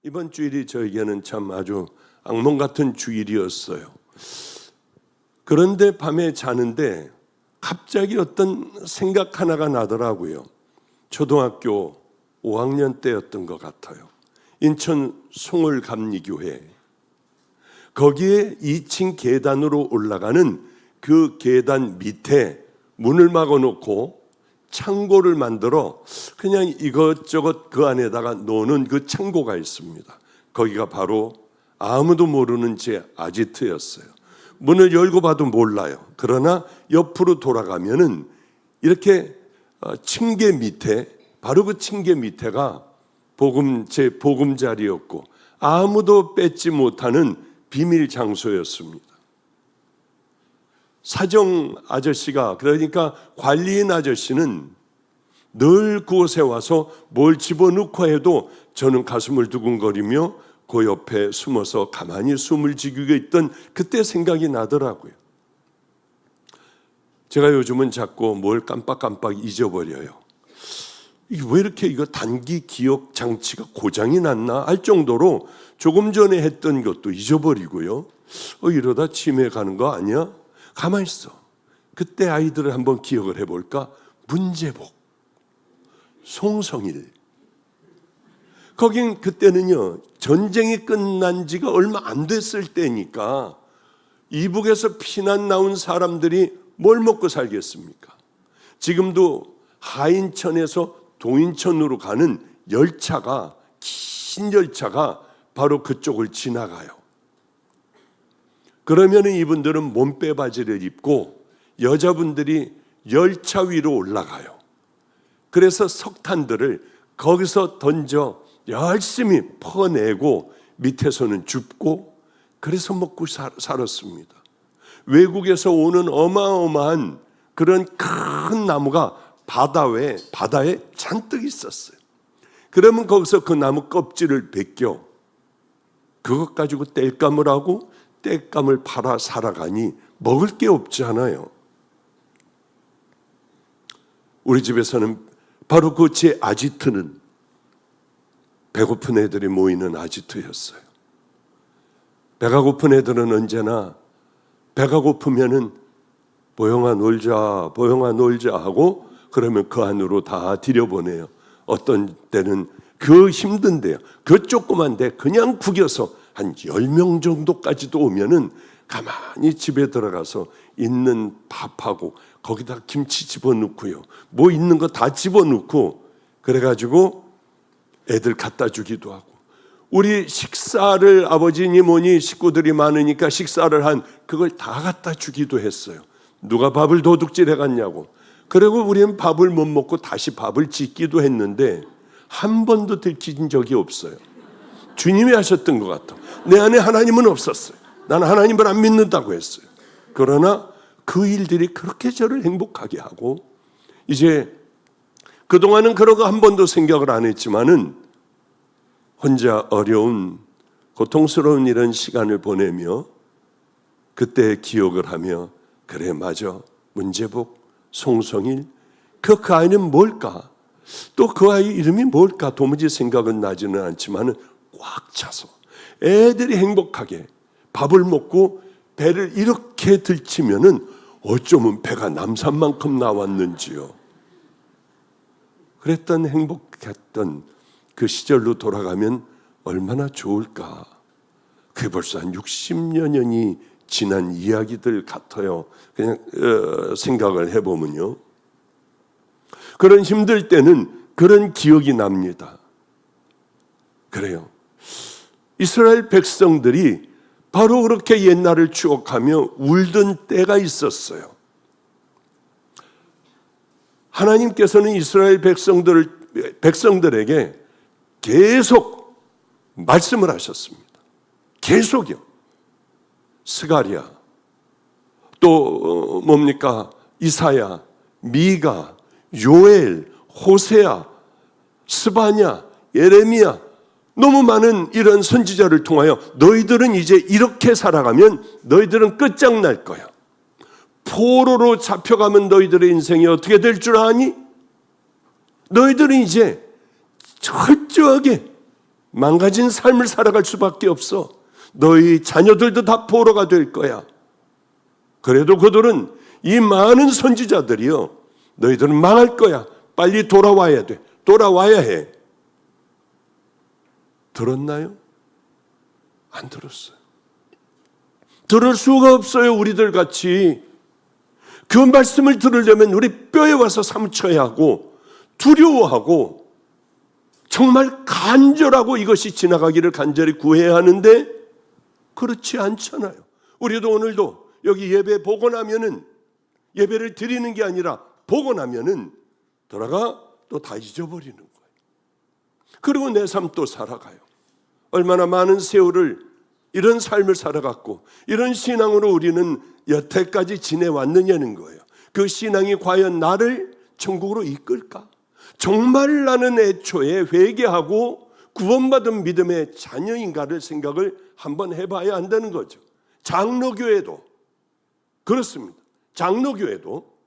이번 주일이 저에게는 참 아주 악몽 같은 주일이었어요. 그런데 밤에 자는데 갑자기 어떤 생각 하나가 나더라고요. 초등학교 5학년 때였던 것 같아요. 인천 송월감리교회, 거기에 2층 계단으로 올라가는 그 계단 밑에 문을 막아놓고 창고를 만들어 그냥 이것저것 그 안에다가 놓는 그 창고가 있습니다. 거기가 바로 아무도 모르는 제 아지트였어요. 문을 열고 봐도 몰라요. 그러나 옆으로 돌아가면은 이렇게 층계 밑에, 바로 그 층계 밑에가 제 보금자리였고 아무도 뺏지 못하는 비밀 장소였습니다. 사정 아저씨가, 그러니까 관리인 아저씨는 늘 그곳에 와서 뭘 집어넣고 해도 저는 가슴을 두근거리며 그 옆에 숨어서 가만히 숨을 지키고 있던 그때 생각이 나더라고요. 제가 요즘은 자꾸 뭘 깜빡깜빡 잊어버려요. 왜 이렇게 이거 단기 기억 장치가 고장이 났나 할 정도로 조금 전에 했던 것도 잊어버리고요. 이러다 치매 가는 거 아니야? 가만히 있어. 그때 아이들을 한번 기억을 해볼까? 문제복, 송성일. 거긴 그때는요, 전쟁이 끝난 지가 얼마 안 됐을 때니까 이북에서 피난 나온 사람들이 뭘 먹고 살겠습니까? 지금도 하인천에서 동인천으로 가는 열차가, 긴 열차가 바로 그쪽을 지나가요. 그러면 이분들은 몸빼 바지를 입고 여자분들이 열차 위로 올라가요. 그래서 석탄들을 거기서 던져 열심히 퍼내고 밑에서는 줍고 그래서 먹고 살았습니다. 외국에서 오는 어마어마한 그런 큰 나무가 바다에 잔뜩 있었어요. 그러면 거기서 그 나무 껍질을 벗겨 그것 가지고 땔감을 하고 땔감을 팔아 살아가니 먹을 게 없잖아요. 우리 집에서는 바로 그 제 아지트는 배고픈 애들이 모이는 아지트였어요. 배가 고픈 애들은 언제나 배가 고프면은 보영아 놀자 하고 그러면 그 안으로 다 들여보내요. 어떤 때는 그 힘든데요, 그 조그만데 그냥 구겨서 한 10명 정도까지도 오면은 가만히 집에 들어가서 있는 밥하고 거기다 김치 집어넣고요, 뭐 있는 거 다 집어넣고 그래가지고 애들 갖다 주기도 하고, 우리 식사를 아버지니 뭐니 식구들이 많으니까 식사를 한 그걸 다 갖다 주기도 했어요. 누가 밥을 도둑질해 갔냐고. 그리고 우리는 밥을 못 먹고 다시 밥을 짓기도 했는데 한 번도 들킨 적이 없어요. 주님이 하셨던 것 같아. 내 안에 하나님은 없었어요. 나는 하나님을 안 믿는다고 했어요. 그러나 그 일들이 그렇게 저를 행복하게 하고, 이제 그동안은 그런 거 한 번도 생각을 안 했지만은 혼자 어려운 고통스러운 이런 시간을 보내며 그때 기억을 하며, 그래 맞아, 문제복, 송성일, 그 아이는 뭘까? 또 그 아이 이름이 뭘까? 도무지 생각은 나지는 않지만은 꽉 차서 애들이 행복하게 밥을 먹고 배를 이렇게 들치면은 어쩌면 배가 남산만큼 나왔는지요. 그랬던 행복했던 그 시절로 돌아가면 얼마나 좋을까. 그게 벌써 한 60여 년이 지난 이야기들 같아요. 그냥 생각을 해보면요. 그런 힘들 때는 그런 기억이 납니다. 그래요. 이스라엘 백성들이 바로 그렇게 옛날을 추억하며 울던 때가 있었어요. 하나님께서는 이스라엘 백성들에게 계속 말씀을 하셨습니다. 계속요. 스가랴, 또 뭡니까? 이사야, 미가, 요엘, 호세아, 스바냐, 예레미야, 너무 많은 이런 선지자를 통하여 너희들은 이제 이렇게 살아가면 너희들은 끝장날 거야. 포로로 잡혀가면 너희들의 인생이 어떻게 될 줄 아니? 너희들은 이제 철저하게 망가진 삶을 살아갈 수밖에 없어. 너희 자녀들도 다 포로가 될 거야. 그래도 그들은 이 많은 선지자들이요, 너희들은 망할 거야. 빨리 돌아와야 돼. 돌아와야 해. 들었나요? 안 들었어요. 들을 수가 없어요. 우리들 같이. 그 말씀을 들으려면 우리 뼈에 와서 사무쳐야 하고, 두려워하고, 정말 간절하고 이것이 지나가기를 간절히 구해야 하는데 그렇지 않잖아요. 우리도 오늘도 여기 예배 보고 나면은, 예배를 드리는 게 아니라 보고 나면은 돌아가 또 다 잊어버리는 거예요. 그리고 내 삶 또 살아가요. 얼마나 많은 세월을 이런 삶을 살아갔고 이런 신앙으로 우리는 여태까지 지내왔느냐는 거예요. 그 신앙이 과연 나를 천국으로 이끌까? 정말 나는 애초에 회개하고 구원받은 믿음의 자녀인가를 생각을 한번 해봐야 한다는 거죠. 장로교회도 그렇습니다. 장로교회도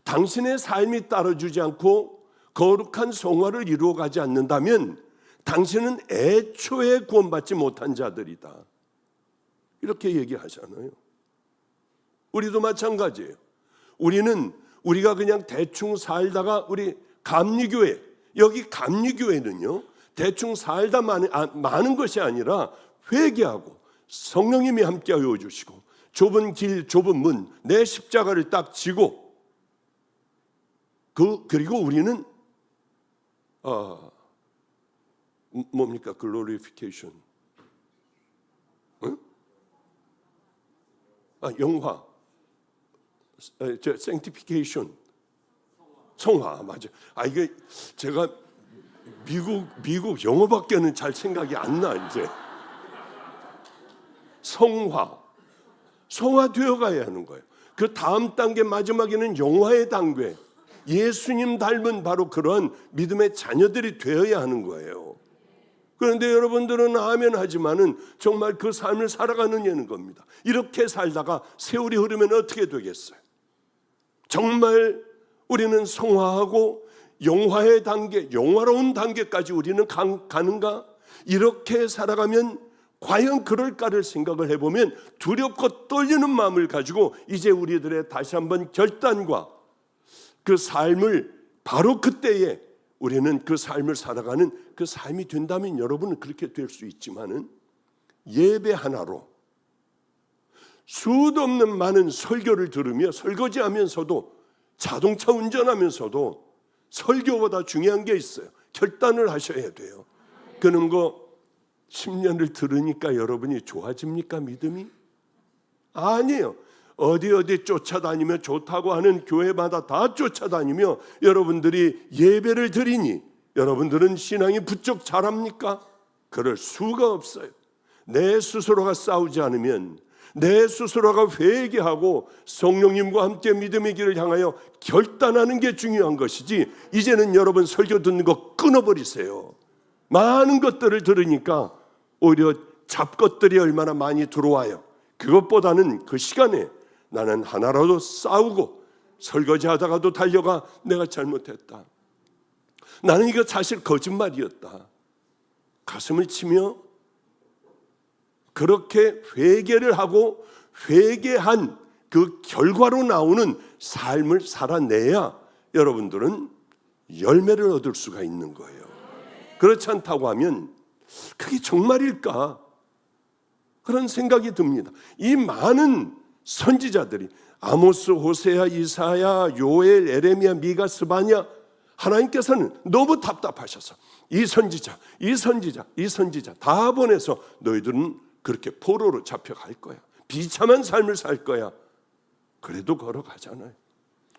당신의 삶이 따라주지 않고 거룩한 성화를 이루어가지 않는다면 당신은 애초에 구원받지 못한 자들이다. 이렇게 얘기하잖아요. 우리도 마찬가지예요. 우리가 그냥 대충 살다가 우리 감리교회, 여기 감리교회는요, 대충 살다 많은 것이 아니라 회개하고 성령님이 함께하여 주시고 좁은 길, 좁은 문, 내 십자가를 딱 지고 그리고 우리는 뭡니까? 글로리피케이션, 영화, sanctification, 성화, 맞아. 이게 제가 미국 영어밖에는 잘 생각이 안 나. 이제 성화되어 가야 하는 거예요. 그 다음 단계 마지막에는 영화의 단계, 예수님 닮은 바로 그런 믿음의 자녀들이 되어야 하는 거예요. 그런데 여러분들은 아멘 하지만은 정말 그 삶을 살아가느냐는 겁니다. 이렇게 살다가 세월이 흐르면 어떻게 되겠어요? 정말 우리는 성화하고 영화의 단계, 영화로운 단계까지 우리는 가는가? 이렇게 살아가면 과연 그럴까를 생각을 해보면 두렵고 떨리는 마음을 가지고 이제 우리들의 다시 한번 결단과 그 삶을 바로 그때에 우리는 그 삶을 살아가는 그 삶이 된다면 여러분은 그렇게 될 수 있지만은 예배 하나로 수도 없는 많은 설교를 들으며 설거지하면서도 자동차 운전하면서도 설교보다 중요한 게 있어요. 결단을 하셔야 돼요. 그런 거 10년을 들으니까 여러분이 좋아집니까? 믿음이? 아니에요. 어디 쫓아다니며 좋다고 하는 교회마다 다 쫓아다니며 여러분들이 예배를 드리니 여러분들은 신앙이 부쩍 자랍니까? 그럴 수가 없어요. 내 스스로가 싸우지 않으면, 내 스스로가 회개하고 성령님과 함께 믿음의 길을 향하여 결단하는 게 중요한 것이지, 이제는 여러분 설교 듣는 거 끊어버리세요. 많은 것들을 들으니까 오히려 잡것들이 얼마나 많이 들어와요. 그것보다는 그 시간에 나는 하나라도 싸우고 설거지하다가도 달려가 내가 잘못했다, 나는 이거 사실 거짓말이었다, 가슴을 치며 그렇게 회개를 하고 회개한 그 결과로 나오는 삶을 살아내야 여러분들은 열매를 얻을 수가 있는 거예요. 그렇지 않다고 하면 그게 정말일까? 그런 생각이 듭니다. 이 많은 선지자들이 아모스, 호세아, 이사야, 요엘, 에레미야, 미가, 스바냐, 하나님께서는 너무 답답하셔서 이 선지자 다 보내서 너희들은 그렇게 포로로 잡혀갈 거야, 비참한 삶을 살 거야. 그래도 걸어가잖아요.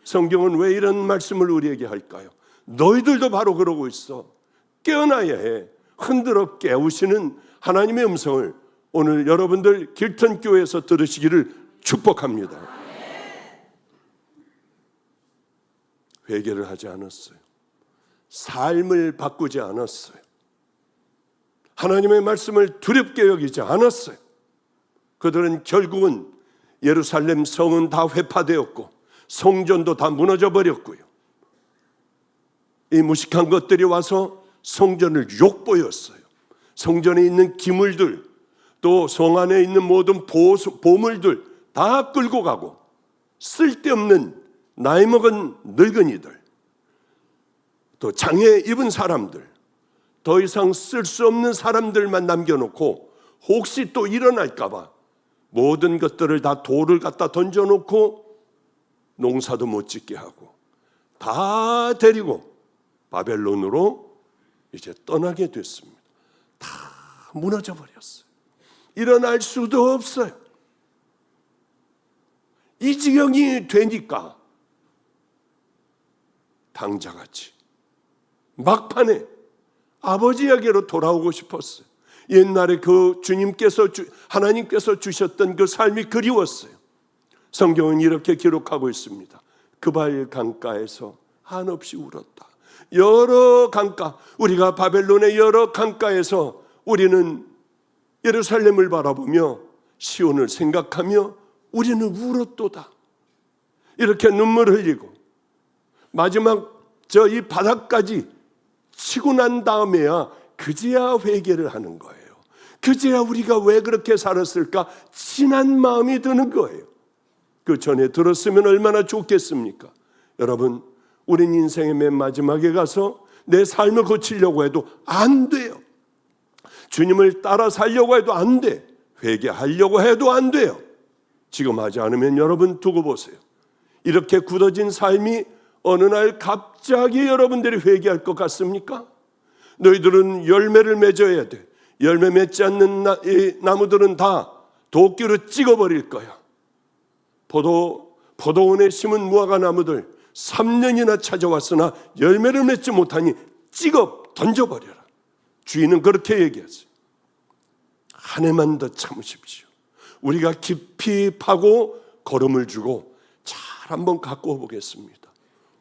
성경은 왜 이런 말씀을 우리에게 할까요? 너희들도 바로 그러고 있어. 깨어나야 해. 흔들어 깨우시는 하나님의 음성을 오늘 여러분들 길턴교회에서 들으시기를 축복합니다. 회개를 하지 않았어요. 삶을 바꾸지 않았어요. 하나님의 말씀을 두렵게 여기지 않았어요. 그들은 결국은 예루살렘 성은 다 회파되었고 성전도 다 무너져 버렸고요. 이 무식한 것들이 와서 성전을 욕보였어요. 성전에 있는 기물들, 또 성 안에 있는 모든 보물들 다 끌고 가고, 쓸데없는 나이 먹은 늙은이들, 또 장애 입은 사람들, 더 이상 쓸 수 없는 사람들만 남겨놓고 혹시 또 일어날까 봐 모든 것들을 다 돌을 갖다 던져놓고 농사도 못 짓게 하고 다 데리고 바벨론으로 이제 떠나게 됐습니다. 다 무너져 버렸어요. 일어날 수도 없어요. 이 지경이 되니까 당자같이 막판에 아버지에게로 돌아오고 싶었어요. 옛날에 그 하나님께서 주셨던 그 삶이 그리웠어요. 성경은 이렇게 기록하고 있습니다. 그발 강가에서 한없이 울었다. 여러 강가, 우리가 바벨론의 여러 강가에서 우리는 예루살렘을 바라보며 시온을 생각하며 우리는 울었도다. 이렇게 눈물 흘리고 마지막 이 바닥까지 치고 난 다음에야 그제야 회개를 하는 거예요. 그제야 우리가 왜 그렇게 살았을까 진한 마음이 드는 거예요. 그 전에 들었으면 얼마나 좋겠습니까? 여러분, 우린 인생의 맨 마지막에 가서 내 삶을 고치려고 해도 안 돼요. 주님을 따라 살려고 해도 안 돼. 회개하려고 해도 안 돼요. 지금 하지 않으면 여러분 두고 보세요. 이렇게 굳어진 삶이 어느 날 갑자기 여러분들이 회개할 것 같습니까? 너희들은 열매를 맺어야 돼. 열매 맺지 않는 나무들은 다 도끼로 찍어버릴 거야. 포도원에 심은 무화과 나무들 3년이나 찾아왔으나 열매를 맺지 못하니 찍어 던져버려라. 주인은 그렇게 얘기했어요. 한 해만 더 참으십시오. 우리가 깊이 파고 걸음을 주고 잘 한번 갖고 보겠습니다.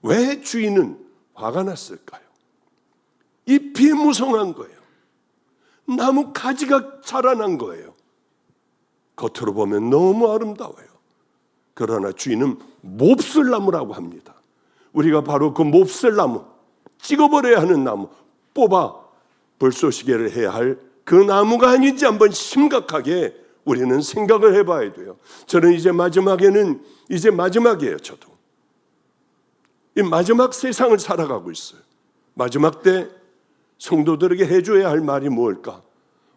왜 주인은 화가 났을까요? 잎이 무성한 거예요. 나무 가지가 자라난 거예요. 겉으로 보면 너무 아름다워요. 그러나 주인은 몹쓸나무라고 합니다. 우리가 바로 그 몹쓸나무, 찍어버려야 하는 나무, 뽑아 불쏘시개를 해야 할 그 나무가 아닌지 한번 심각하게 우리는 생각을 해봐야 돼요. 저는 이제 마지막이에요. 저도 이 마지막 세상을 살아가고 있어요. 마지막 때 성도들에게 해줘야 할 말이 뭘까?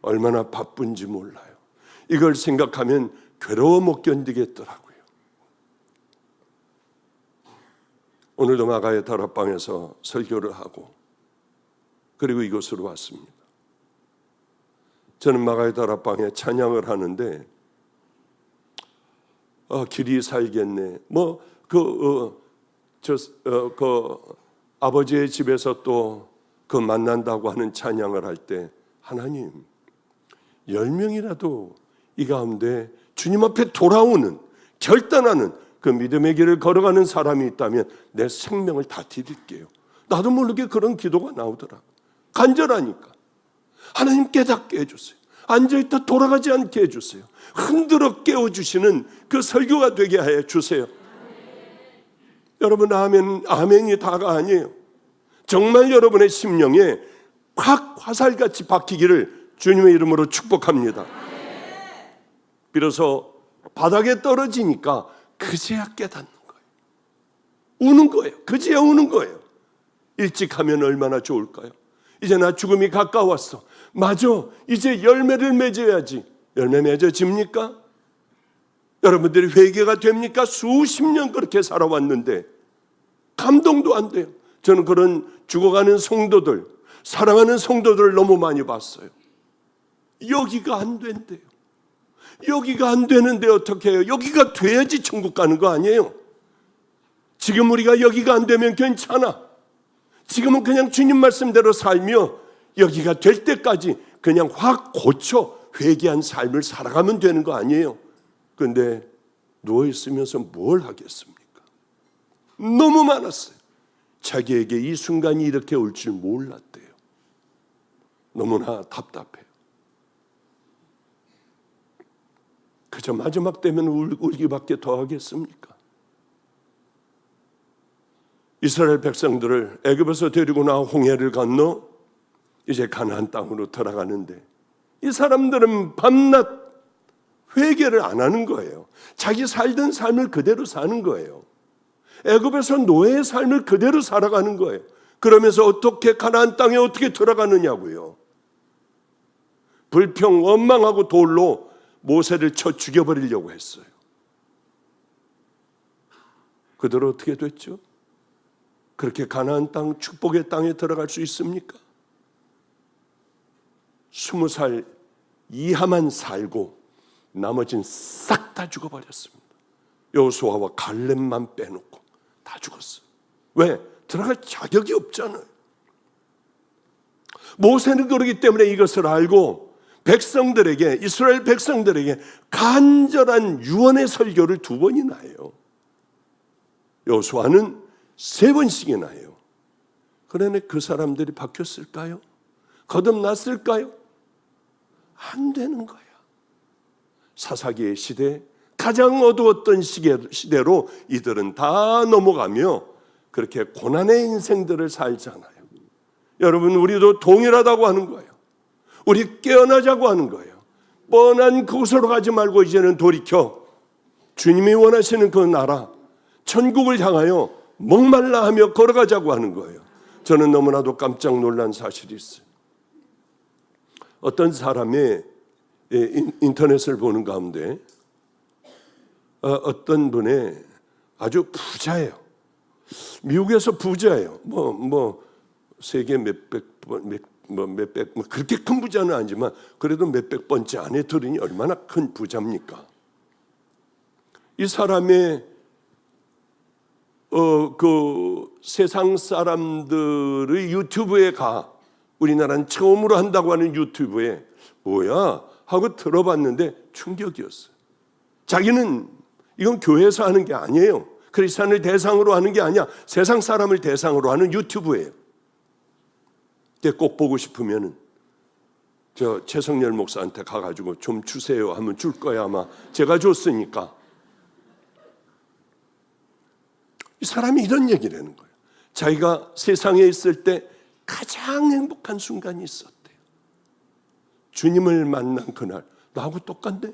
얼마나 바쁜지 몰라요. 이걸 생각하면 괴로워 못 견디겠더라고요. 오늘도 마가의 다락방에서 설교를 하고 그리고 이곳으로 왔습니다. 저는 마가의 다락방에 찬양을 하는데 길이 살겠네. 아버지의 집에서 또 그 만난다고 하는 찬양을 할 때 하나님 10명이라도 이 가운데 주님 앞에 돌아오는 결단하는 그 믿음의 길을 걸어가는 사람이 있다면 내 생명을 다 드릴게요. 나도 모르게 그런 기도가 나오더라고. 간절하니까. 하나님 깨닫게 해주세요. 앉아있다 돌아가지 않게 해주세요. 흔들어 깨워주시는 그 설교가 되게 해주세요. 여러분 아멘이 다가 아니에요. 정말 여러분의 심령에 확 화살같이 박히기를 주님의 이름으로 축복합니다. 비로소 바닥에 떨어지니까 그제야 깨닫는 거예요. 우는 거예요. 그제야 우는 거예요. 일찍 하면 얼마나 좋을까요? 이제 나 죽음이 가까웠어. 맞아. 이제 열매를 맺어야지. 열매 맺어집니까? 여러분들이 회개가 됩니까? 수십 년 그렇게 살아왔는데 감동도 안 돼요. 저는 그런 죽어가는 성도들, 사랑하는 성도들을 너무 많이 봤어요. 여기가 안 된대요. 여기가 안 되는데 어떻게 해요? 여기가 돼야지 천국 가는 거 아니에요? 지금 우리가 여기가 안 되면 괜찮아. 지금은 그냥 주님 말씀대로 살며 여기가 될 때까지 그냥 확 고쳐 회개한 삶을 살아가면 되는 거 아니에요? 그런데 누워있으면서 뭘 하겠습니까? 너무 많았어요. 자기에게 이 순간이 이렇게 올 줄 몰랐대요. 너무나 답답해요. 그저 마지막 때면 울기밖에 더 하겠습니까? 이스라엘 백성들을 애굽에서 데리고 나와 홍해를 건너 이제 가나안 땅으로 들어가는데 이 사람들은 밤낮 회개를 안 하는 거예요. 자기 살던 삶을 그대로 사는 거예요. 애굽에서 노예의 삶을 그대로 살아가는 거예요. 그러면서 어떻게 가나안 땅에 어떻게 들어가느냐고요. 불평, 원망하고 돌로 모세를 쳐 죽여버리려고 했어요. 그대로 어떻게 됐죠? 그렇게 가나안 땅, 축복의 땅에 들어갈 수 있습니까? 20살 이하만 살고 나머지는 싹 다 죽어버렸습니다. 여호수아와 갈렙만 빼놓고 다 죽었어요. 왜? 들어갈 자격이 없잖아요. 모세는 그러기 때문에 이것을 알고 백성들에게, 이스라엘 백성들에게 간절한 유언의 설교를 2번이나 해요. 여호수아는 3번씩이나 해요. 그러니 그 사람들이 바뀌었을까요? 거듭났을까요? 안 되는 거야. 사사기의 시대, 가장 어두웠던 시대로 이들은 다 넘어가며 그렇게 고난의 인생들을 살잖아요. 여러분, 우리도 동일하다고 하는 거예요. 우리 깨어나자고 하는 거예요. 뻔한 그곳으로 가지 말고 이제는 돌이켜 주님이 원하시는 그 나라, 천국을 향하여 목말라 하며 걸어가자고 하는 거예요. 저는 너무나도 깜짝 놀란 사실이 있어요. 어떤 사람의 인터넷을 보는 가운데 어떤 분의 아주 부자예요. 미국에서 부자예요. 세계 몇백 번, 몇백, 그렇게 큰 부자는 아니지만 그래도 몇백 번째 안에 들으니 얼마나 큰 부자입니까? 이 사람의 그 세상 사람들의 유튜브에 우리나라는 처음으로 한다고 하는 유튜브에 뭐야 하고 들어봤는데 충격이었어요. 자기는 이건 교회에서 하는 게 아니에요. 크리스찬을 대상으로 하는 게 아니야. 세상 사람을 대상으로 하는 유튜브예요. 근데 꼭 보고 싶으면은 저 최성열 목사한테 가가지고 좀 주세요 하면 줄 거야. 아마 제가 줬으니까. 이 사람이 이런 얘기를 하는 거예요. 자기가 세상에 있을 때 가장 행복한 순간이 있었대요. 주님을 만난 그날. 나하고 똑같네.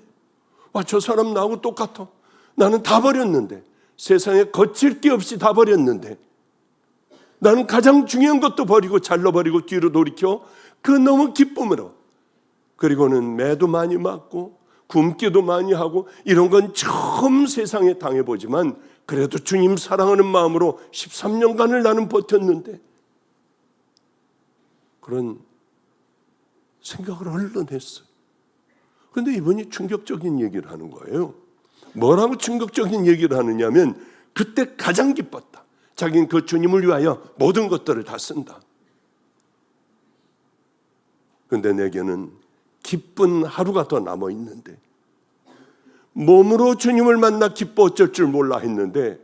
와, 저 사람 나하고 똑같아. 나는 다 버렸는데, 세상에 거칠 게 없이 다 버렸는데, 나는 가장 중요한 것도 버리고 잘라버리고 뒤로 돌이켜 그 너무 기쁨으로, 그리고는 매도 많이 맞고 굶기도 많이 하고 이런 건 처음 세상에 당해보지만 그래도 주님 사랑하는 마음으로 13년간을 나는 버텼는데, 그런 생각을 얼른 했어요. 그런데 이분이 충격적인 얘기를 하는 거예요. 뭐라고 충격적인 얘기를 하느냐면 그때 가장 기뻤다. 자기는 그 주님을 위하여 모든 것들을 다 쓴다. 그런데 내게는 기쁜 하루가 더 남아 있는데, 몸으로 주님을 만나 기뻐 어쩔 줄 몰라 했는데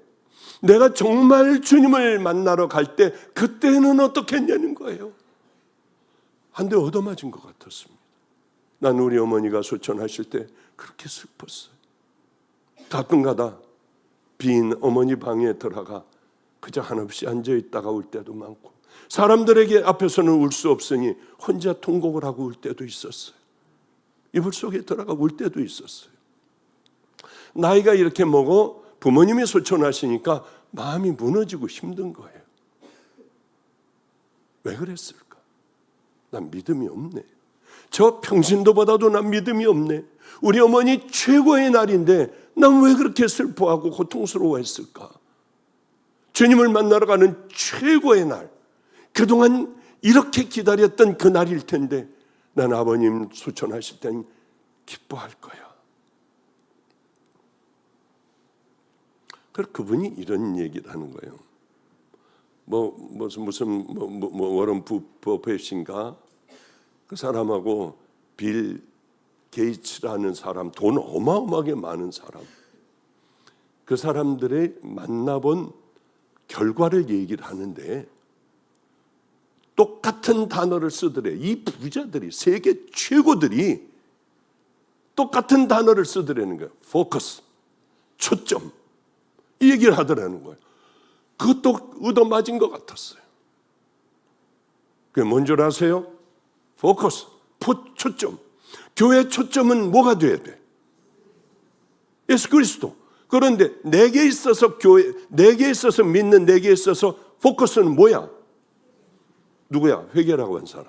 내가 정말 주님을 만나러 갈 때 그때는 어떻게 했냐는 거예요. 한 대 얻어맞은 것 같았습니다. 난 우리 어머니가 소천하실 때 그렇게 슬펐어요. 가끔가다 빈 어머니 방에 들어가 그저 한없이 앉아있다가 울 때도 많고, 사람들에게 앞에서는 울 수 없으니 혼자 통곡을 하고 울 때도 있었어요. 이불 속에 들어가 울 때도 있었어요. 나이가 이렇게 먹어 부모님이 소천하시니까 마음이 무너지고 힘든 거예요. 왜 그랬을까? 난 믿음이 없네. 저 평신도보다도 난 믿음이 없네. 우리 어머니 최고의 날인데 난 왜 그렇게 슬퍼하고 고통스러워했을까? 주님을 만나러 가는 최고의 날, 그동안 이렇게 기다렸던 그 날일 텐데 난 아버님 소천하실 땐 기뻐할 거야. 그래서 그분이 이런 얘기를 하는 거예요. 무슨 워런 버핏인가? 그 사람하고 빌 게이츠라는 사람, 돈 어마어마하게 많은 사람, 그 사람들의 만나본 결과를 얘기를 하는데 똑같은 단어를 쓰더래. 이 부자들이, 세계 최고들이 똑같은 단어를 쓰더라는 거예요. 포커스, 초점, 이 얘기를 하더라는 거예요. 그것도 얻어맞은 것 같았어요. 그게 뭔 줄 아세요? 포커스, 초점. 교회 초점은 뭐가 돼야 돼? 예수 그리스도. 그런데 내게 있어서 내게 있어서 믿는 내게 있어서 포커스는 뭐야? 누구야? 회개라고 한 사람.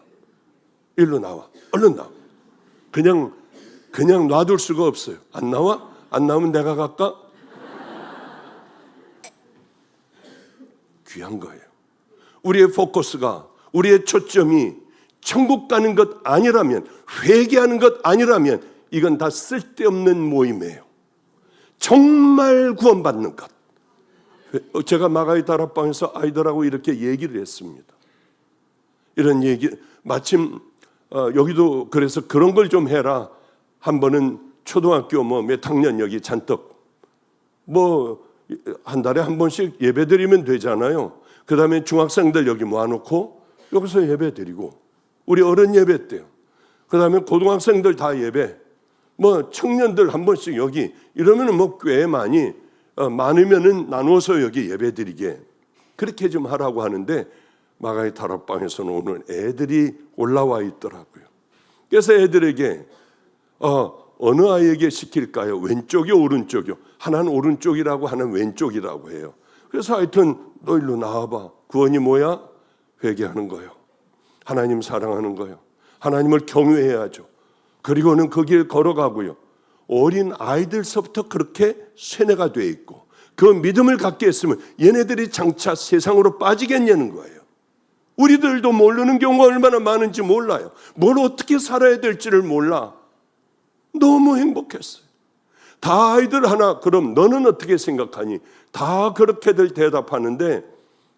일로 나와. 얼른 나와. 그냥 놔둘 수가 없어요. 안 나와? 안 나오면 내가 갈까? 귀한 거예요. 우리의 포커스가, 우리의 초점이 천국 가는 것 아니라면, 회개하는 것 아니라면 이건 다 쓸데없는 모임이에요. 정말 구원받는 것. 제가 마가의 다락방에서 아이들하고 이렇게 얘기를 했습니다. 이런 얘기, 마침 여기도 그래서 그런 걸 좀 해라. 한 번은 초등학교 몇 학년 여기 잔뜩 한 달에 한 번씩 예배 드리면 되잖아요. 그 다음에 중학생들 여기 모아놓고 여기서 예배 드리고, 우리 어른 예배 때요. 그 다음에 고등학생들 다 예배, 청년들 한 번씩 여기, 이러면은 꽤 많이, 많으면은 나누어서 여기 예배 드리게, 그렇게 좀 하라고 하는데, 마가의 다락방에서는 오늘 애들이 올라와 있더라고요. 그래서 애들에게, 어느 아이에게 시킬까요? 왼쪽이요, 오른쪽이요? 하나는 오른쪽이라고, 하나는 왼쪽이라고 해요. 그래서 하여튼, 너 일로 나와봐. 구원이 뭐야? 회개하는 거예요. 하나님 사랑하는 거예요. 하나님을 경외해야죠. 그리고는 그 길 걸어가고요. 어린 아이들서부터 그렇게 세뇌가 돼 있고, 그 믿음을 갖게 했으면 얘네들이 장차 세상으로 빠지겠냐는 거예요. 우리들도 모르는 경우가 얼마나 많은지 몰라요. 뭘 어떻게 살아야 될지를 몰라. 너무 행복했어요. 다 아이들 하나, 그럼 너는 어떻게 생각하니? 다 그렇게들 대답하는데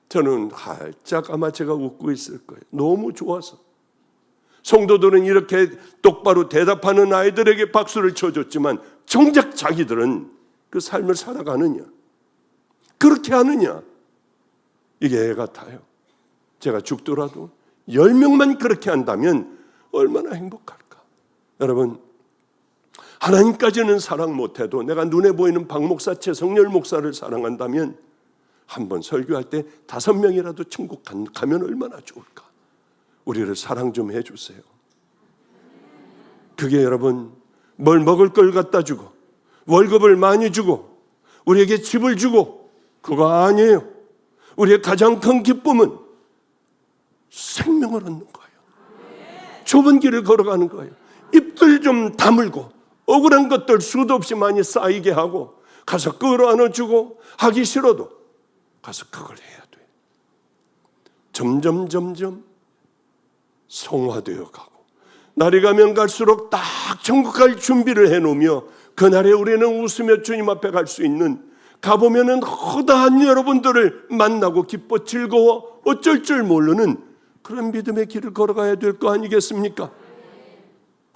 저는 활짝 아마 제가 웃고 있을 거예요. 너무 좋아서. 성도들은 이렇게 똑바로 대답하는 아이들에게 박수를 쳐줬지만 정작 자기들은 그 삶을 살아가느냐, 그렇게 하느냐, 이게 애 같아요. 제가 죽더라도 10명만 그렇게 한다면 얼마나 행복할까. 여러분, 하나님까지는 사랑 못해도 내가 눈에 보이는 박 목사, 최성열 목사를 사랑한다면 한번 설교할 때 5명이라도 천국 가면 얼마나 좋을까. 우리를 사랑 좀 해주세요. 그게 여러분, 뭘 먹을 걸 갖다 주고 월급을 많이 주고 우리에게 집을 주고 그거 아니에요. 우리의 가장 큰 기쁨은 생명을 얻는 거예요. 좁은 길을 걸어가는 거예요. 입들 좀 다물고 억울한 것들 수도 없이 많이 쌓이게 하고 가서 끌어안아주고, 하기 싫어도 가서 그걸 해야 돼. 점점 성화되어 가고, 날이 가면 갈수록 딱 천국 갈 준비를 해놓으며 그날에 우리는 웃으며 주님 앞에 갈 수 있는, 가보면은 허다한 여러분들을 만나고 기뻐 즐거워 어쩔 줄 모르는 그런 믿음의 길을 걸어가야 될 거 아니겠습니까?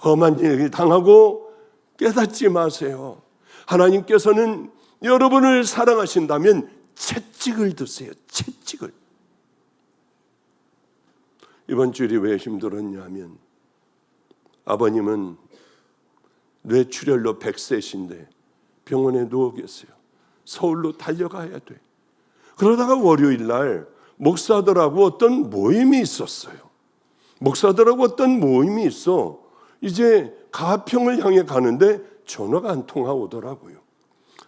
험한 일을 당하고 깨닫지 마세요. 하나님께서는 여러분을 사랑하신다면 채찍을 드세요. 채찍을. 이번 주일이 왜 힘들었냐면, 아버님은 뇌출혈로 100세신데 병원에 누워 계세요. 서울로 달려가야 돼. 그러다가 월요일 날 목사들하고 어떤 모임이 있었어요. 목사들하고 어떤 모임이 있어. 이제 가평을 향해 가는데 전화가 한 통화 오더라고요.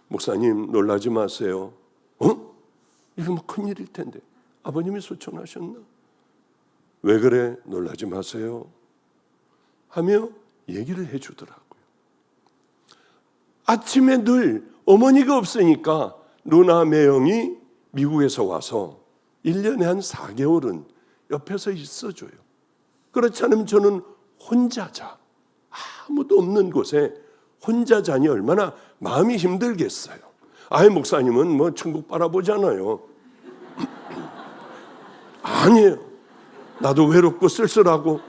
목사님 놀라지 마세요. 이거 큰일일 텐데. 아버님이 소천하셨나? 왜 그래? 놀라지 마세요. 하며 얘기를 해주더라고요. 아침에 늘 어머니가 없으니까 누나 매형이 미국에서 와서 1년에 한 4개월은 옆에서 있어줘요. 그렇지 않으면 저는 혼자 자. 아무도 없는 곳에 혼자 자니 얼마나 마음이 힘들겠어요. 아이, 목사님은 천국 바라보잖아요. 아니에요. 나도 외롭고 쓸쓸하고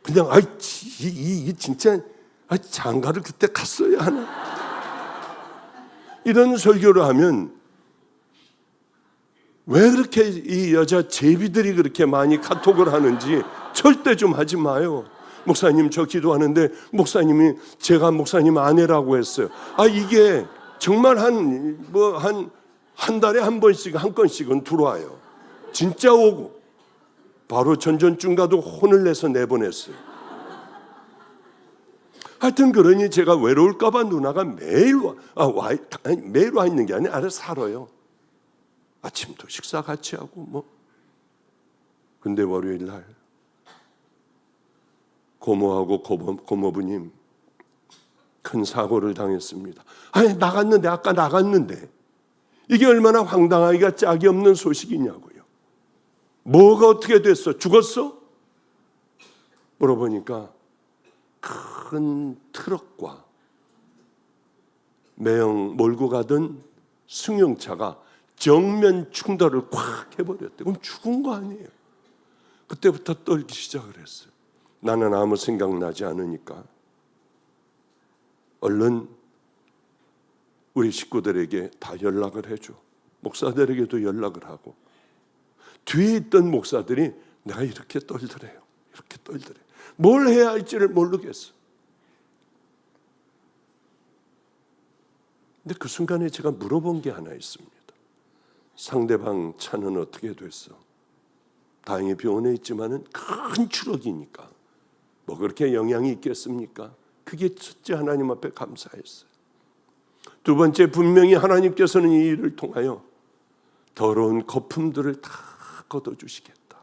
그냥 이 진짜 장가를 그때 갔어야 하나. 이런 설교를 하면 왜 그렇게 이 여자 제비들이 그렇게 많이 카톡을 하는지 절대 좀 하지 마요. 목사님 저 기도하는데 목사님이 제가 목사님 아내라고 했어요. 이게 정말 한 달에 한 번씩 한 건씩은 들어와요. 진짜 오고. 바로 전전중가도 혼을 내서 내보냈어요. 하여튼 그러니 제가 외로울까 봐 누나가 매일 매일 와 있는 게 아니라 알아서 살아요. 아침도 식사 같이 하고 뭐. 근데 월요일 날 고모하고 고모부님 큰 사고를 당했습니다. 아니 아까 나갔는데 이게 얼마나 황당하기가 짝이 없는 소식이냐고요. 뭐가 어떻게 됐어? 죽었어? 물어보니까 큰 트럭과 매형 몰고 가던 승용차가 정면 충돌을 콱 해버렸대. 그럼 죽은 거 아니에요. 그때부터 떨기 시작을 했어요. 나는 아무 생각나지 않으니까 얼른 우리 식구들에게 다 연락을 해줘. 목사들에게도 연락을 하고 뒤에 있던 목사들이 내가 이렇게 떨더래요. 이렇게 떨더래. 뭘 해야 할지를 모르겠어. 근데 그 순간에 제가 물어본 게 하나 있습니다. 상대방 차는 어떻게 됐어? 다행히 병원에 있지만은 큰 추럭이니까 뭐 그렇게 영향이 있겠습니까? 그게 첫째 하나님 앞에 감사했어요. 두 번째, 분명히 하나님께서는 이 일을 통하여 더러운 거품들을 다 걷어주시겠다.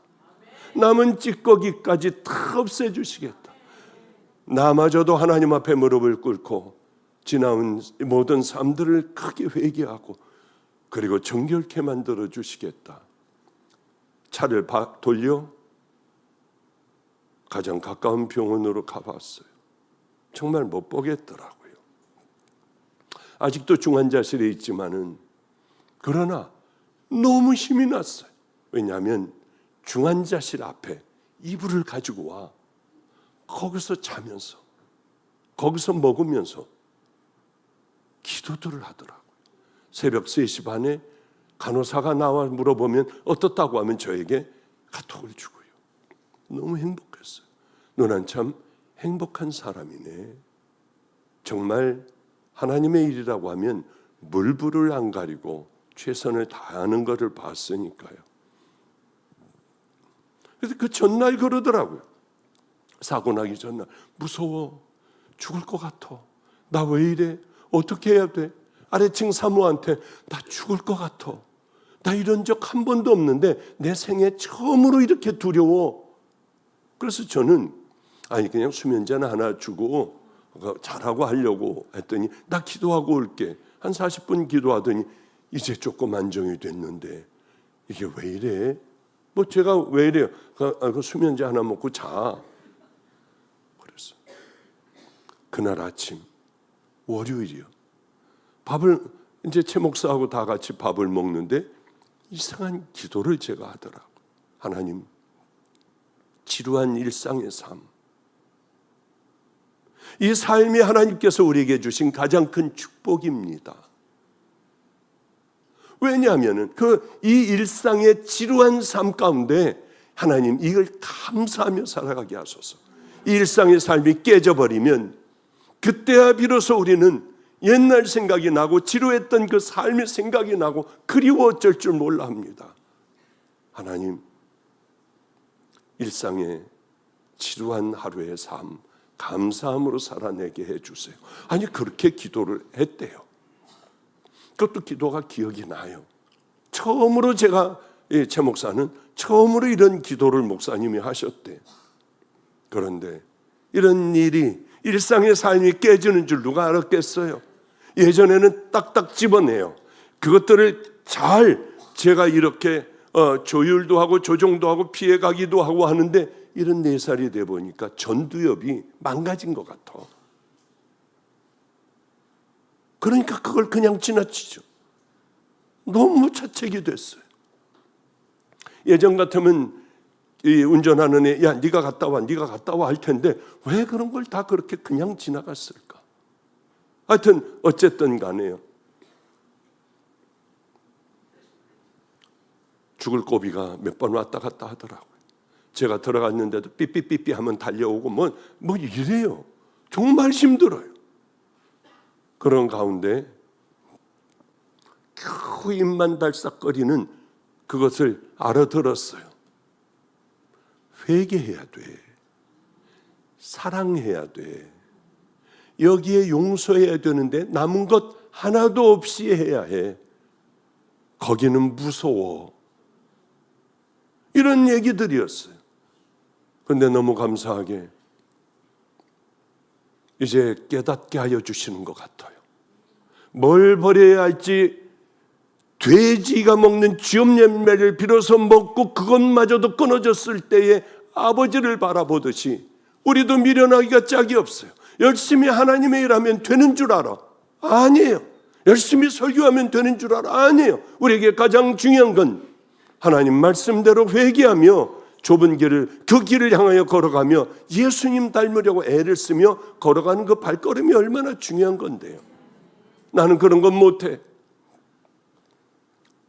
남은 찌꺼기까지 다 없애주시겠다. 나마저도 하나님 앞에 무릎을 꿇고 지나온 모든 삶들을 크게 회개하고 그리고 정결케 만들어 주시겠다. 차를 돌려 가장 가까운 병원으로 가봤어요. 정말 못 보겠더라고요. 아직도 중환자실에 있지만은 그러나 너무 힘이 났어요. 왜냐하면 중환자실 앞에 이불을 가지고 와 거기서 자면서 거기서 먹으면서 기도들을 하더라고요. 새벽 3시 반에 간호사가 나와 물어보면 어떻다고 하면 저에게 카톡을 주고요. 너무 행복했어요. 너는 참 행복한 사람이네. 정말 하나님의 일이라고 하면 물불을 안 가리고 최선을 다하는 것을 봤으니까요. 그래서 그 전날 그러더라고요. 사고 나기 전날 무서워. 죽을 것 같아. 나 왜 이래? 어떻게 해야 돼? 아래층 사모한테 나 죽을 것 같아. 나 이런 적 한 번도 없는데 내 생애 처음으로 이렇게 두려워. 그래서 저는 그냥 수면제나 하나 주고 잘하고 하려고 했더니 나 기도하고 올게. 한 40분 기도하더니 이제 조금 안정이 됐는데 이게 왜 이래? 뭐 제가 왜 이래요? 그 수면제 하나 먹고 자. 그랬어. 그날 아침 월요일이요. 밥을 이제 최 목사하고 다 같이 밥을 먹는데 이상한 기도를 제가 하더라고요. 하나님, 지루한 일상의 삶, 이 삶이 하나님께서 우리에게 주신 가장 큰 축복입니다. 왜냐하면 이 일상의 지루한 삶 가운데 하나님 이걸 감사하며 살아가게 하소서. 이 일상의 삶이 깨져버리면 그때야 비로소 우리는 옛날 생각이 나고 지루했던 그 삶의 생각이 나고 그리워 어쩔 줄 몰라 합니다. 하나님, 일상의 지루한 하루의 삶 감사함으로 살아내게 해주세요. 아니 그렇게 기도를 했대요. 그것도 기도가 기억이 나요. 처음으로 최 목사는 처음으로 이런 기도를 목사님이 하셨대. 그런데 이런 일이 일상의 삶이 깨지는 줄 누가 알았겠어요? 예전에는 딱딱 집어내요. 그것들을 잘 제가 이렇게 조율도 하고 조정도 하고 피해가기도 하고 하는데 74살이 돼 보니까 전두엽이 망가진 것 같아. 그러니까 그걸 그냥 지나치죠. 너무 자책이 됐어요. 예전 같으면 이 운전하는 애, 야 네가 갔다 와, 네가 갔다 와 할 텐데 왜 그런 걸 다 그렇게 그냥 지나갔을까? 하여튼 어쨌든 간에요. 죽을 고비가 몇 번 왔다 갔다 하더라고요. 제가 들어갔는데도 삐삐삐삐 하면 달려오고 뭐 이래요. 정말 힘들어요. 그런 가운데 겨우 입만 달싹거리는 그것을 알아들었어요. 회개해야 돼. 사랑해야 돼. 여기에 용서해야 되는데 남은 것 하나도 없이 해야 해. 거기는 무서워. 이런 얘기들이었어요. 그런데 너무 감사하게 이제 깨닫게 하여 주시는 것 같아요. 뭘 버려야 할지, 돼지가 먹는 쥐염열매를 빌어서 먹고 그것마저도 끊어졌을 때에 아버지를 바라보듯이 우리도 미련하기가 짝이 없어요. 열심히 하나님의 일하면 되는 줄 알아. 아니에요. 열심히 설교하면 되는 줄 알아. 아니에요. 우리에게 가장 중요한 건 하나님 말씀대로 회개하며 좁은 길을, 그 길을 향하여 걸어가며 예수님 닮으려고 애를 쓰며 걸어가는 그 발걸음이 얼마나 중요한 건데요. 나는 그런 건 못해.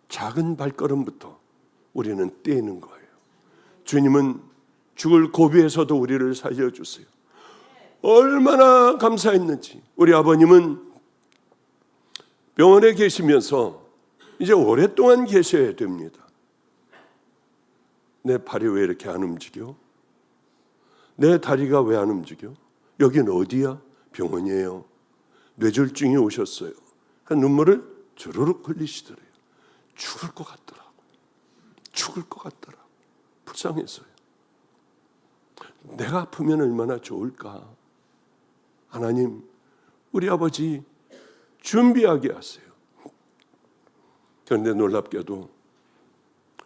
작은 발걸음부터 우리는 떼는 거예요. 주님은 죽을 고비에서도 우리를 살려주세요. 얼마나 감사했는지. 우리 아버님은 병원에 계시면서 이제 오랫동안 계셔야 됩니다. 내 팔이 왜 이렇게 안 움직여? 내 다리가 왜 안 움직여? 여긴 어디야? 병원이에요. 뇌졸중이 오셨어요. 눈물을 주르륵 흘리시더래요. 죽을 것 같더라고. 죽을 것 같더라고. 불쌍해서요. 내가 아프면 얼마나 좋을까? 하나님, 우리 아버지 준비하게 하세요. 그런데 놀랍게도,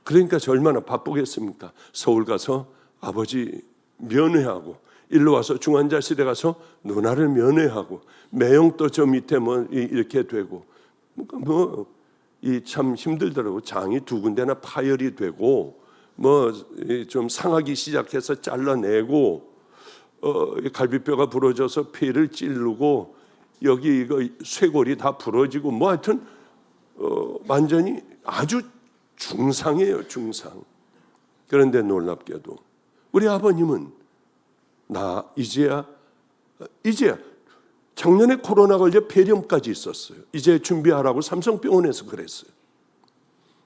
그러니까 저 얼마나 바쁘겠습니까? 서울 가서 아버지 면회하고, 일로 와서 중환자실에 가서 누나를 면회하고, 매형 또 저 밑에 뭐 이렇게 되고, 이 참 힘들더라고. 장이 두 군데나 파열이 되고, 뭐 좀 상하기 시작해서 잘라내고, 갈비뼈가 부러져서 폐를 찌르고, 여기 이거 쇄골이 다 부러지고, 뭐 하여튼 완전히 아주 중상이에요, 중상. 그런데 놀랍게도 우리 아버님은 나 이제야 작년에 코로나 걸려 폐렴까지 있었어요. 이제 준비하라고 삼성병원에서 그랬어요.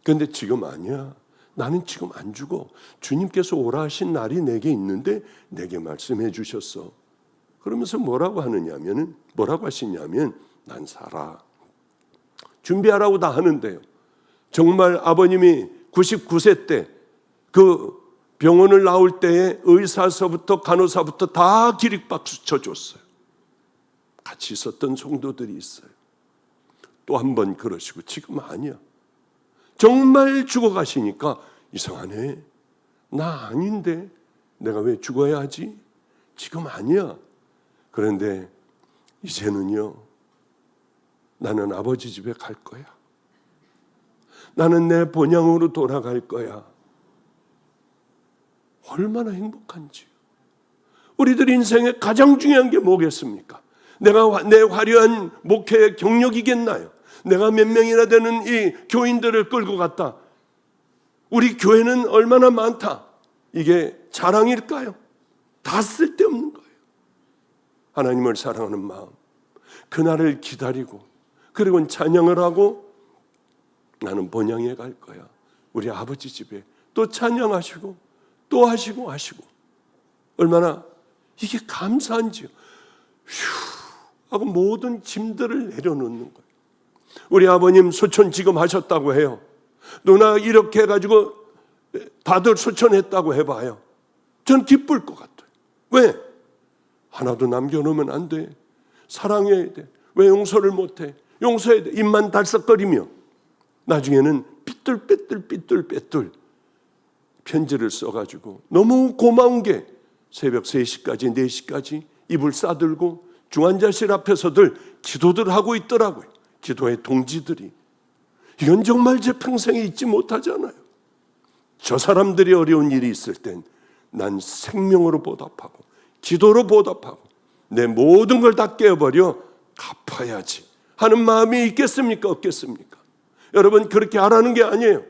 그런데 지금 아니야. 나는 지금 안 죽어. 주님께서 오라 하신 날이 내게 있는데 내게 말씀해 주셨어. 그러면서 뭐라고 하시냐면 난 살아. 준비하라고 다 하는데요. 정말 아버님이 99세 때 그 병원을 나올 때에 의사서부터 간호사부터 다 기립박수 쳐줬어요. 같이 있었던 성도들이 있어요. 또 한 번 그러시고 지금 아니야. 정말 죽어가시니까 이상하네. 나 아닌데 내가 왜 죽어야 하지? 지금 아니야. 그런데 이제는요. 나는 아버지 집에 갈 거야. 나는 내 본향으로 돌아갈 거야. 얼마나 행복한지. 우리들 인생에 가장 중요한 게 뭐겠습니까? 내가 내 화려한 목회의 경력이겠나요? 내가 몇 명이나 되는 이 교인들을 끌고 갔다. 우리 교회는 얼마나 많다. 이게 자랑일까요? 다 쓸데없는 거예요. 하나님을 사랑하는 마음, 그날을 기다리고 그리고 찬양을 하고 나는 본향에 갈 거야. 우리 아버지 집에 또 찬양하시고 또 하시고 얼마나 이게 감사한지요. 휴 하고 모든 짐들을 내려놓는 거예요. 우리 아버님 소천 지금 하셨다고 해요. 누나 이렇게 해가지고 다들 소천했다고 해봐요. 전 기쁠 것 같아요. 왜? 하나도 남겨놓으면 안 돼. 사랑해야 돼. 왜 용서를 못해? 용서해야 돼. 입만 달싹거리며 나중에는 삐뚤빼뚤 편지를 써가지고 너무 고마운 게 새벽 3시까지 4시까지 이불 싸들고 중환자실 앞에서들 기도들 하고 있더라고요. 기도의 동지들이. 이건 정말 제 평생에 잊지 못하잖아요. 저 사람들이 어려운 일이 있을 땐 난 생명으로 보답하고 기도로 보답하고 내 모든 걸 다 깨어버려 갚아야지 하는 마음이 있겠습니까? 없겠습니까? 여러분 그렇게 하라는 게 아니에요.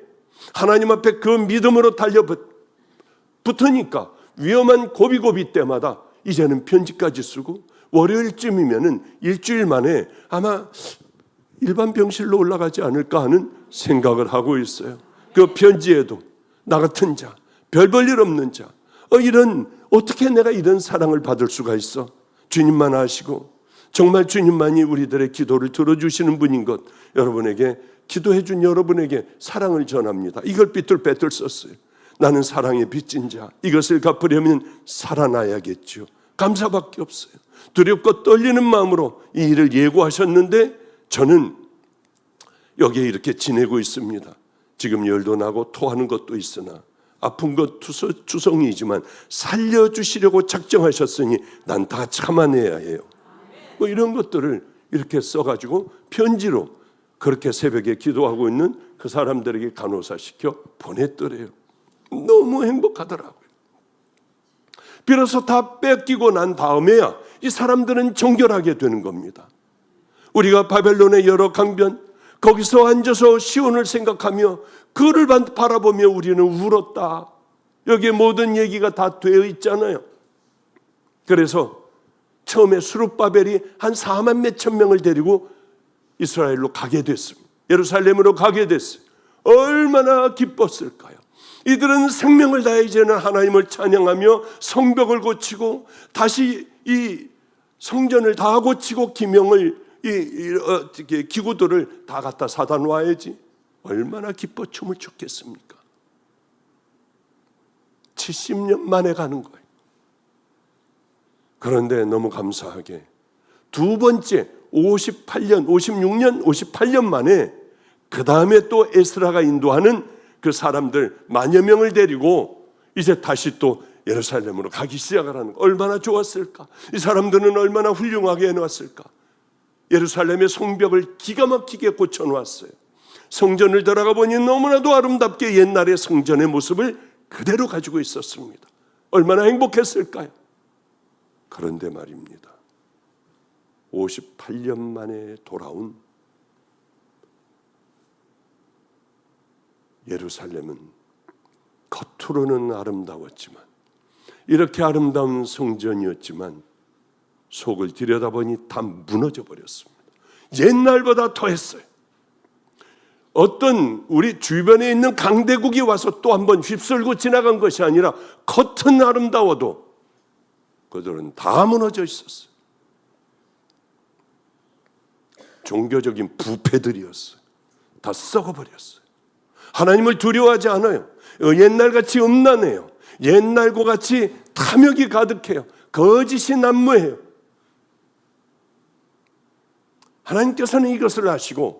하나님 앞에 그 믿음으로 달려붙으니까 위험한 고비고비 때마다 이제는 편지까지 쓰고 월요일쯤이면은 일주일 만에 아마 일반 병실로 올라가지 않을까 하는 생각을 하고 있어요. 그 편지에도 나 같은 자, 별 볼 일 없는 자, 어떻게 내가 이런 사랑을 받을 수가 있어? 주님만 아시고 정말 주님만이 우리들의 기도를 들어주시는 분인 것, 여러분에게, 기도해 준 여러분에게 사랑을 전합니다. 이걸 삐뚤빼뚤 썼어요. 나는 사랑에 빚진 자, 이것을 갚으려면 살아나야겠죠. 감사밖에 없어요. 두렵고 떨리는 마음으로 이 일을 예고하셨는데 저는 여기에 이렇게 지내고 있습니다. 지금 열도 나고 토하는 것도 있으나 아픈 것 투성이지만 살려주시려고 작정하셨으니 난 다 참아내야 해요. 뭐 이런 것들을 이렇게 써가지고 편지로 그렇게 새벽에 기도하고 있는 그 사람들에게 간호사시켜 보냈더래요. 너무 행복하더라고요. 비로소 다 뺏기고 난 다음에야 이 사람들은 정결하게 되는 겁니다. 우리가 바벨론의 여러 강변, 거기서 앉아서 시온을 생각하며 그를 바라보며 우리는 울었다. 여기에 모든 얘기가 다 되어 있잖아요. 그래서 처음에 수룹바벨이 한 4만 몇천 명을 데리고 이스라엘로 가게 됐습니다. 예루살렘으로 가게 됐어요. 얼마나 기뻤을까요? 이들은 생명을 다해 이제는 하나님을 찬양하며 성벽을 고치고 다시 이 성전을 다 고치고 기명을 기구들을 다 갖다 사다 놔야지. 얼마나 기뻐 춤을 췄겠습니까? 70년 만에 가는 거예요. 그런데 너무 감사하게 두 번째 56년 만에 그 다음에 또 에스라가 인도하는 그 사람들 만여 명을 데리고 이제 다시 또 예루살렘으로 가기 시작하라는 거. 얼마나 좋았을까? 이 사람들은 얼마나 훌륭하게 해놨을까? 예루살렘의 성벽을 기가 막히게 고쳐놓았어요. 성전을 들어가 보니 너무나도 아름답게 옛날의 성전의 모습을 그대로 가지고 있었습니다. 얼마나 행복했을까요? 그런데 말입니다. 58년 만에 돌아온 예루살렘은 겉으로는 아름다웠지만, 이렇게 아름다운 성전이었지만 속을 들여다보니 다 무너져 버렸습니다. 옛날보다 더했어요. 어떤 우리 주변에 있는 강대국이 와서 또 한번 휩쓸고 지나간 것이 아니라 겉은 아름다워도 그들은 다 무너져 있었어요. 종교적인 부패들이었어요. 다 썩어버렸어요. 하나님을 두려워하지 않아요. 옛날같이 음란해요. 옛날과 같이 탐욕이 가득해요. 거짓이 난무해요. 하나님께서는 이것을 아시고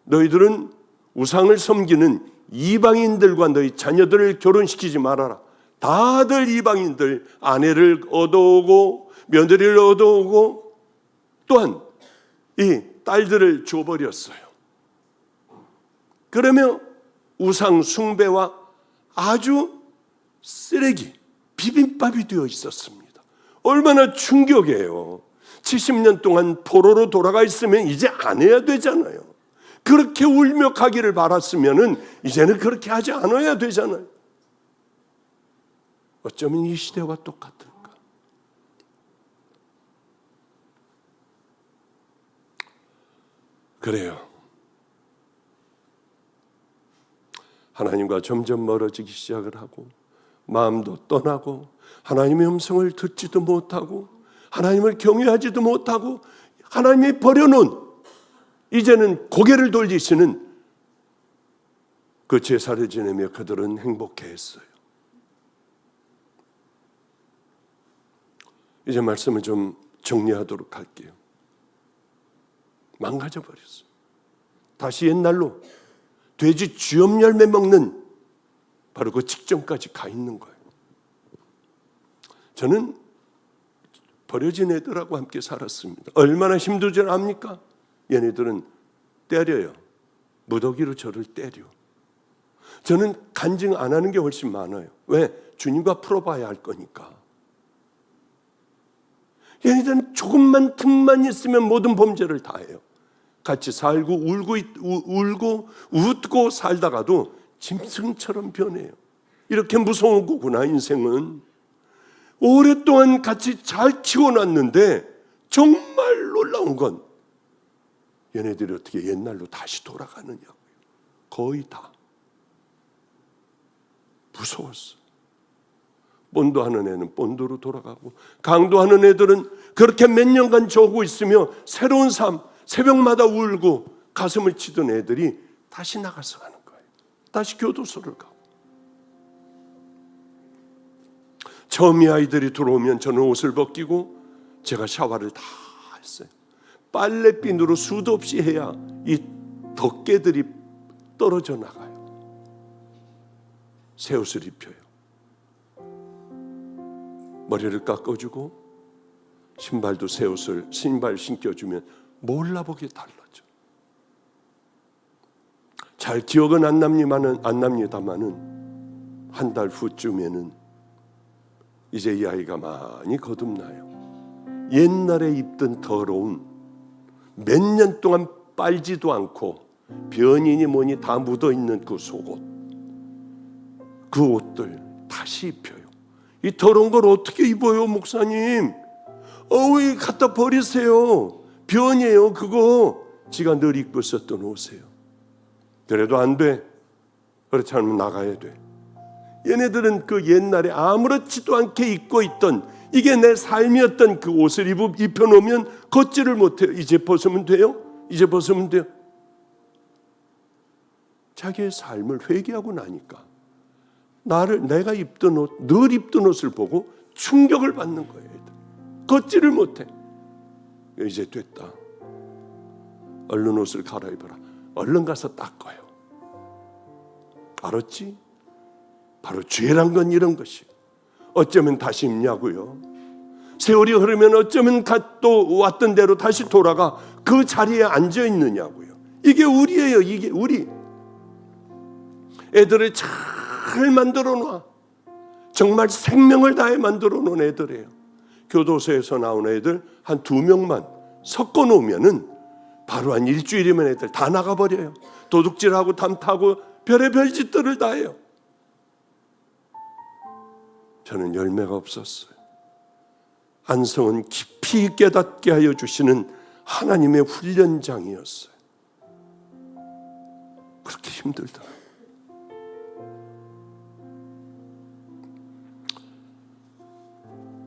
너희들은 우상을 섬기는 이방인들과 너희 자녀들을 결혼시키지 말아라. 다들 이방인들 아내를 얻어오고 며느리를 얻어오고 또한 이 딸들을 줘버렸어요. 그러며 우상 숭배와 아주 쓰레기, 비빔밥이 되어 있었습니다. 얼마나 충격이에요. 70년 동안 포로로 돌아가 있으면 이제 안 해야 되잖아요. 그렇게 울며 가기를 바랐으면 이제는 그렇게 하지 않아야 되잖아요. 어쩌면 이 시대와 똑같을까? 그래요. 하나님과 점점 멀어지기 시작을 하고 마음도 떠나고 하나님의 음성을 듣지도 못하고 하나님을 경외하지도 못하고 하나님이 버려놓은 이제는 고개를 돌리시는 그 제사를 지내며 그들은 행복해했어요. 이제 말씀을 좀 정리하도록 할게요. 망가져버렸어요. 다시 옛날로 돼지 쥐엄 열매 먹는 바로 그 직전까지 가 있는 거예요. 저는 버려진 애들하고 함께 살았습니다. 얼마나 힘들지 압니까? 얘네들은 때려요. 무더기로 저를 때려. 저는 간증 안 하는 게 훨씬 많아요. 왜? 주님과 풀어봐야 할 거니까. 얘네들은 조금만 틈만 있으면 모든 범죄를 다 해요. 같이 살고 울고 웃고 살다가도 짐승처럼 변해요. 이렇게 무서운 거구나 인생은. 오랫동안 같이 잘 키워놨는데 정말 놀라운 건 얘네들이 어떻게 옛날로 다시 돌아가느냐고요. 거의 다. 무서웠어. 본도하는 애는 본도로 돌아가고, 강도하는 애들은 그렇게 몇 년간 저고 있으며 새로운 삶, 새벽마다 울고 가슴을 치던 애들이 다시 나가서 가는 거예요. 다시 교도소를 가고. 처음 이 아이들이 들어오면 저는 옷을 벗기고 제가 샤워를 다 했어요. 빨래비누로 수도 없이 해야 이 덮개들이 떨어져 나가요. 새 옷을 입혀요. 머리를 깎아주고 신발도 새 옷을 신발 신겨주면 몰라보게 달라져. 잘 기억은 안 납니다마는 한 달 후쯤에는 이제 이 아이가 많이 거듭나요. 옛날에 입던 더러운 몇 년 동안 빨지도 않고 변이니 뭐니 다 묻어있는 그 속옷, 그 옷들 다시 입혀요. 이 더러운 걸 어떻게 입어요, 목사님? 왜 갖다 버리세요? 변이에요 그거. 지가 늘 입고 있었던 옷이에요. 그래도 안 돼. 그렇지 않으면 나가야 돼. 얘네들은 그 옛날에 아무렇지도 않게 입고 있던, 이게 내 삶이었던 그 옷을 입혀놓으면 걷지를 못해요. 이제 벗으면 돼요? 이제 벗으면 돼요? 자기의 삶을 회개하고 나니까 내가 입던 옷, 늘 입던 옷을 보고 충격을 받는 거예요. 걷지를 못해. 이제 됐다. 얼른 옷을 갈아입어라. 얼른 가서 닦아요. 알았지? 바로 죄란 건 이런 것이. 어쩌면 다시 입냐고요. 세월이 흐르면 어쩌면 또 왔던 대로 다시 돌아가 그 자리에 앉아 있느냐고요. 이게 우리예요. 이게 우리. 애들을 잘 만들어 놔. 정말 생명을 다해 만들어 놓은 애들이에요. 교도소에서 나온 애들 한 2명만 섞어 놓으면은 바로 한 일주일이면 애들 다 나가버려요. 도둑질하고 탐타고 별의별 짓들을 다 해요. 저는 열매가 없었어요. 안성은 깊이 깨닫게 하여 주시는 하나님의 훈련장이었어요. 그렇게 힘들더라고요.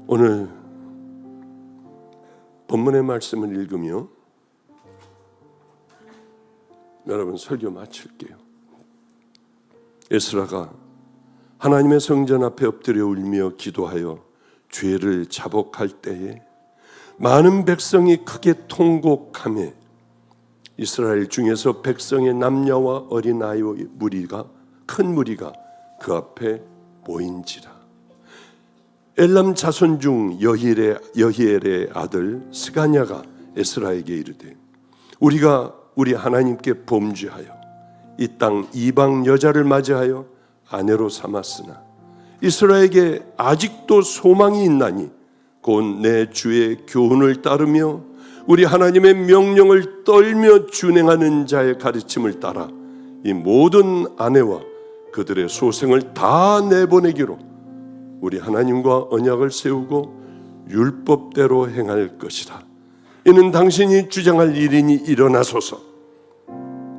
오늘 본문의 말씀을 읽으며 여러분 설교 마칠게요. 에스라가 하나님의 성전 앞에 엎드려 울며 기도하여 죄를 자복할 때에 많은 백성이 크게 통곡하며 이스라엘 중에서 백성의 남녀와 어린아이의 큰 무리가 그 앞에 모인지라. 엘람 자손 중 여히엘의 아들 스가냐가 에스라에게 이르되 우리가 우리 하나님께 범죄하여 이 땅 이방 여자를 맞이하여 아내로 삼았으나 이스라엘에게 아직도 소망이 있나니 곧 내 주의 교훈을 따르며 우리 하나님의 명령을 떨며 준행하는 자의 가르침을 따라 이 모든 아내와 그들의 소생을 다 내보내기로 우리 하나님과 언약을 세우고 율법대로 행할 것이라. 이는 당신이 주장할 일이니 일어나소서,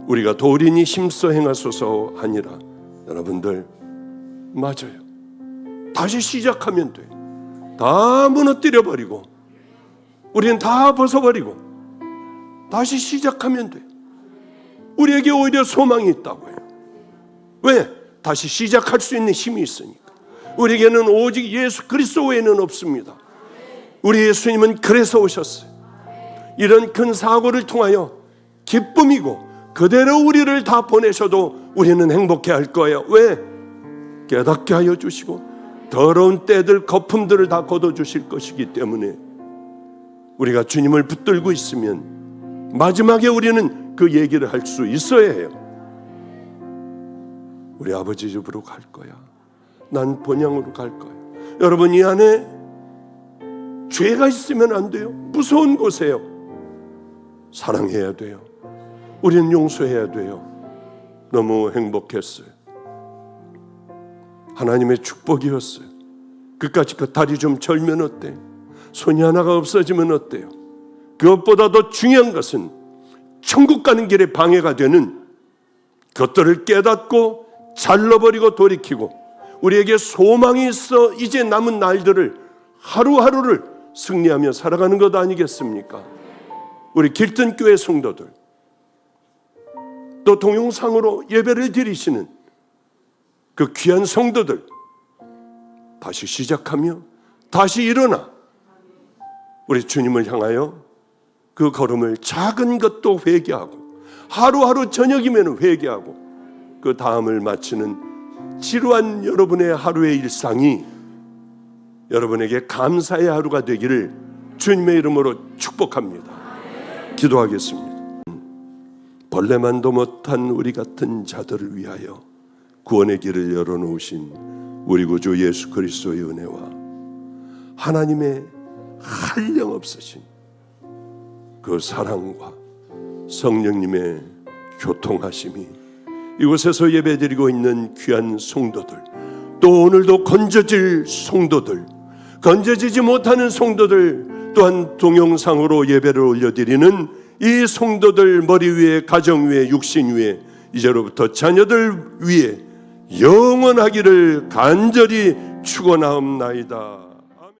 우리가 도리니 힘써 행하소서 하니라. 여러분들 맞아요. 다시 시작하면 돼. 다 무너뜨려 버리고 우리는 다 벗어버리고 다시 시작하면 돼. 우리에게 오히려 소망이 있다고요. 왜? 다시 시작할 수 있는 힘이 있으니까. 우리에게는 오직 예수 그리스도 외에는 없습니다. 우리 예수님은 그래서 오셨어요. 이런 큰 사고를 통하여 기쁨이고 그대로 우리를 다 보내셔도 우리는 행복해 할 거예요. 왜? 깨닫게 하여 주시고 더러운 때들 거품들을 다 걷어주실 것이기 때문에 우리가 주님을 붙들고 있으면 마지막에 우리는 그 얘기를 할 수 있어야 해요. 우리 아버지 집으로 갈 거야. 난 본향으로 갈 거야. 여러분, 이 안에 죄가 있으면 안 돼요. 무서운 곳이에요. 사랑해야 돼요. 우리는 용서해야 돼요. 너무 행복했어요. 하나님의 축복이었어요. 그까짓 그 다리 좀 절면 어때? 손이 하나가 없어지면 어때요? 그것보다 더 중요한 것은 천국 가는 길에 방해가 되는 것들을 깨닫고 잘라버리고 돌이키고 우리에게 소망이 있어 이제 남은 날들을 하루하루를 승리하며 살아가는 것 아니겠습니까? 우리 길든교회 성도들, 또 동영상으로 예배를 드리시는 그 귀한 성도들, 다시 시작하며 다시 일어나 우리 주님을 향하여 그 걸음을 작은 것도 회개하고 하루하루 저녁이면 회개하고 그 다음을 마치는 지루한 여러분의 하루의 일상이 여러분에게 감사의 하루가 되기를 주님의 이름으로 축복합니다. 기도하겠습니다. 벌레만도 못한 우리 같은 자들을 위하여 구원의 길을 열어놓으신 우리 구주 예수 그리스도의 은혜와 하나님의 한량없으신 그 사랑과 성령님의 교통하심이 이곳에서 예배드리고 있는 귀한 성도들, 또 오늘도 건져질 성도들, 건져지지 못하는 성도들, 또한 동영상으로 예배를 올려드리는 이 성도들 머리 위에, 가정 위에, 육신 위에, 이제로부터 자녀들 위에 영원하기를 간절히 축원하옵나이다.